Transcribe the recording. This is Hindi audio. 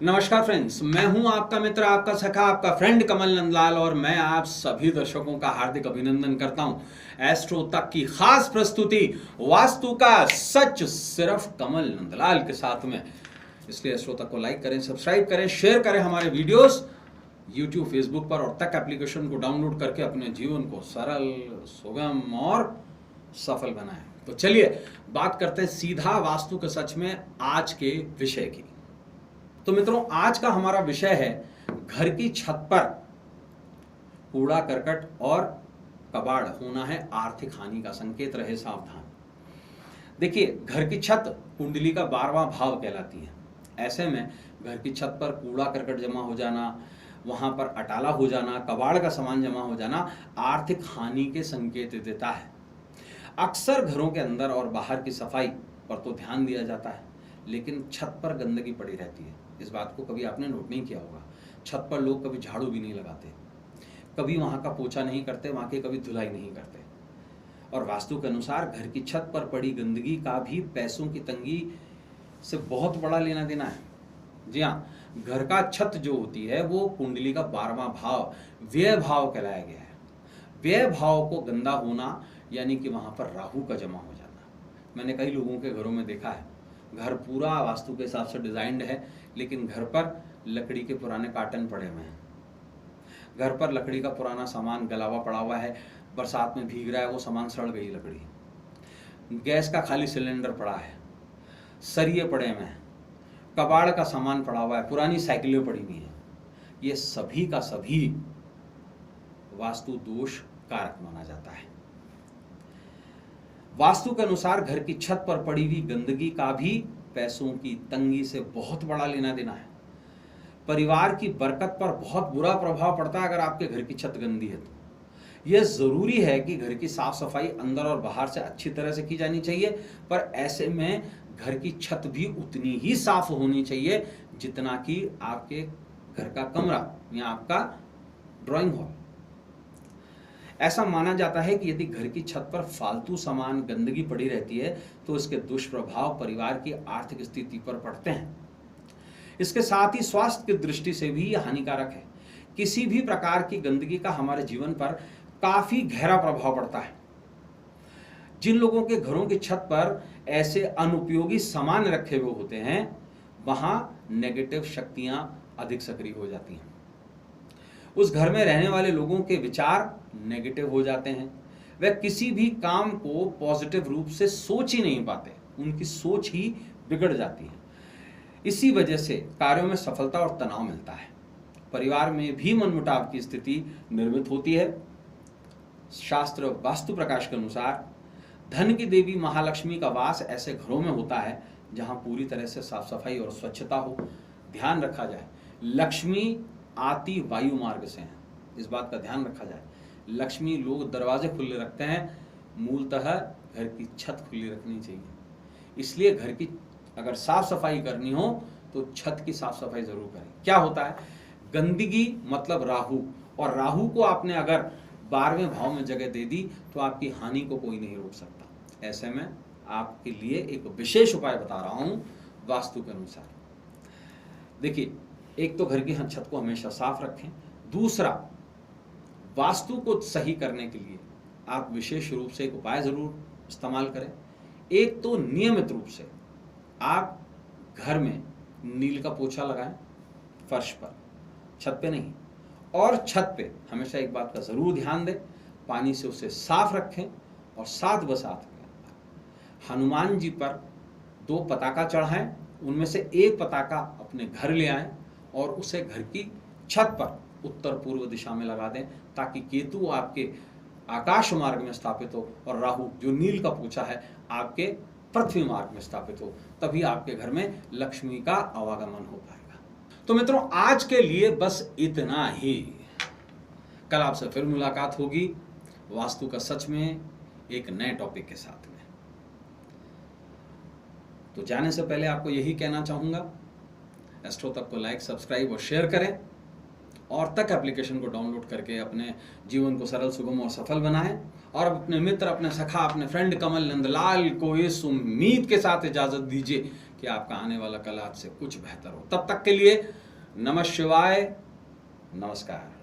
नमस्कार फ्रेंड्स, मैं हूं आपका मित्र, आपका सखा, आपका फ्रेंड कमल नंदलाल और मैं आप सभी दर्शकों का हार्दिक अभिनंदन करता हूं एस्ट्रो तक की खास प्रस्तुति वास्तु का सच सिर्फ कमल नंदलाल के साथ में। इसलिए एस्ट्रो तक को लाइक करें, सब्सक्राइब करें, शेयर करें हमारे वीडियोस यूट्यूब, फेसबुक पर और तक एप्लीकेशन को डाउनलोड करके अपने जीवन को सरल, सुगम और सफल बनाएं। तो चलिए बात करते हैं सीधा वास्तु के सच में आज के विषय की। तो मित्रों, आज का हमारा विषय है घर की छत पर कूड़ा करकट और कबाड़ होना है आर्थिक हानि का संकेत, रहे सावधान। देखिए, घर की छत कुंडली का 12वां भाव कहलाती है। ऐसे में घर की छत पर कूड़ा करकट जमा हो जाना, वहां पर अटाला हो जाना, कबाड़ का सामान जमा हो जाना आर्थिक हानि के संकेत देता है। अक्सर घरों के अंदर और बाहर की सफाई पर तो ध्यान दिया जाता है, लेकिन छत पर गंदगी पड़ी रहती है। इस बात को कभी आपने नोट नहीं किया होगा। छत पर लोग कभी झाड़ू भी नहीं लगाते, कभी वहाँ का पोछा नहीं करते, वहाँ की कभी धुलाई नहीं करते। और वास्तु के अनुसार घर की छत पर पड़ी गंदगी का भी पैसों की तंगी से बहुत बड़ा लेना देना है। जी हाँ, घर का छत जो होती है वो कुंडली का 12वां भाव व्यय भाव कहलाया गया है। व्यय भाव को गंदा होना यानी कि वहाँ पर राहु का जमा हो जाना। मैंने कई लोगों के घरों में देखा है, घर पूरा वास्तु के हिसाब से डिजाइंड है, लेकिन घर पर लकड़ी के पुराने कार्टन पड़े हुए हैं, घर पर लकड़ी का पुराना सामान गला हुआ पड़ा हुआ है, बरसात में भीग रहा है, वो सामान सड़ गई लकड़ी, गैस का खाली सिलेंडर पड़ा है, सरिये पड़े हुए हैं, कबाड़ का सामान पड़ा हुआ है, पुरानी साइकिलें पड़ी हुई हैं। ये सभी का सभी वास्तु दोष कारक माना जाता है। वास्तु के अनुसार घर की छत पर पड़ी हुई गंदगी का भी पैसों की तंगी से बहुत बड़ा लेना देना है। परिवार की बरकत पर बहुत बुरा प्रभाव पड़ता है अगर आपके घर की छत गंदी है तो। यह जरूरी है कि घर की साफ सफाई अंदर और बाहर से अच्छी तरह से की जानी चाहिए, पर ऐसे में घर की छत भी उतनी ही साफ होनी चाहिए जितना कि आपके घर का कमरा या आपका ड्राइंग हॉल। ऐसा माना जाता है कि यदि घर की छत पर फालतू सामान गंदगी पड़ी रहती है तो इसके दुष्प्रभाव परिवार की आर्थिक स्थिति पर पड़ते हैं। इसके साथ ही स्वास्थ्य की दृष्टि से भी यह हानिकारक है। किसी भी प्रकार की गंदगी का हमारे जीवन पर काफी गहरा प्रभाव पड़ता है। जिन लोगों के घरों की छत पर ऐसे अनुपयोगी सामान रखे हुए होते हैं, वहां नेगेटिव शक्तियां अधिक सक्रिय हो जाती हैं। उस घर में रहने वाले लोगों के विचार नेगेटिव हो जाते हैं। वे किसी भी काम को पॉजिटिव रूप से सोच ही नहीं पाते, उनकी सोच ही बिगड़ जाती है। इसी वजह से कार्यों में सफलता और तनाव मिलता है। परिवार में भी मनमुटाव की स्थिति निर्मित होती है। शास्त्र वास्तु प्रकाश के अनुसार धन की देवी महालक्ष्मी का वास ऐसे घरों में होता है जहां पूरी तरह से साफ सफाई और स्वच्छता हो। ध्यान रखा जाए, लक्ष्मी आती वायु मार्ग से है, इस बात का ध्यान रखा जाए। लक्ष्मी लोग दरवाजे खुले रखते हैं, मूलतः घर की छत खुली रखनी चाहिए। इसलिए घर की अगर साफ सफाई करनी हो तो छत की साफ सफाई जरूर करें। क्या होता है, गंदगी मतलब राहु, और राहु को आपने अगर 12वें भाव में जगह दे दी तो आपकी हानि को कोई नहीं रोक सकता। ऐसे में आपके लिए एक विशेष उपाय बता रहा हूं वास्तु के अनुसार। देखिए, एक तो घर की छत को हमेशा साफ रखें। दूसरा, वास्तु को सही करने के लिए आप विशेष रूप से एक उपाय जरूर इस्तेमाल करें। एक तो नियमित रूप से आप घर में नील का पोछा लगाएं, फर्श पर, छत पे नहीं। और छत पे हमेशा एक बात का जरूर ध्यान दें, पानी से उसे साफ रखें। और साथ बसात में हनुमान जी पर 2 पताका चढ़ाएं, उनमें से एक पताका अपने घर ले आएं और उसे घर की छत पर उत्तर पूर्व दिशा में लगा दें, ताकि केतु आपके आकाश मार्ग में स्थापित हो और राहु जो नील का पोछा है आपके पृथ्वी मार्ग में स्थापित हो। तभी आपके घर में लक्ष्मी का आवागमन हो पाएगा। तो मित्रों, आज के लिए बस इतना ही। कल आपसे फिर मुलाकात होगी वास्तु का सच में एक नए टॉपिक के साथ में। तो जाने से पहले आपको यही कहना चाहूंगा, एस्ट्रो तक को लाइक, सब्सक्राइब और शेयर करें और तक एप्लीकेशन को डाउनलोड करके अपने जीवन को सरल, सुगम और सफल बनाएं। और अपने मित्र, अपने सखा, अपने फ्रेंड कमल नंदलाल को इस उम्मीद के साथ इजाजत दीजिए कि आपका आने वाला कल आज से कुछ बेहतर हो। तब तक के लिए नमः शिवाय, नमस्कार।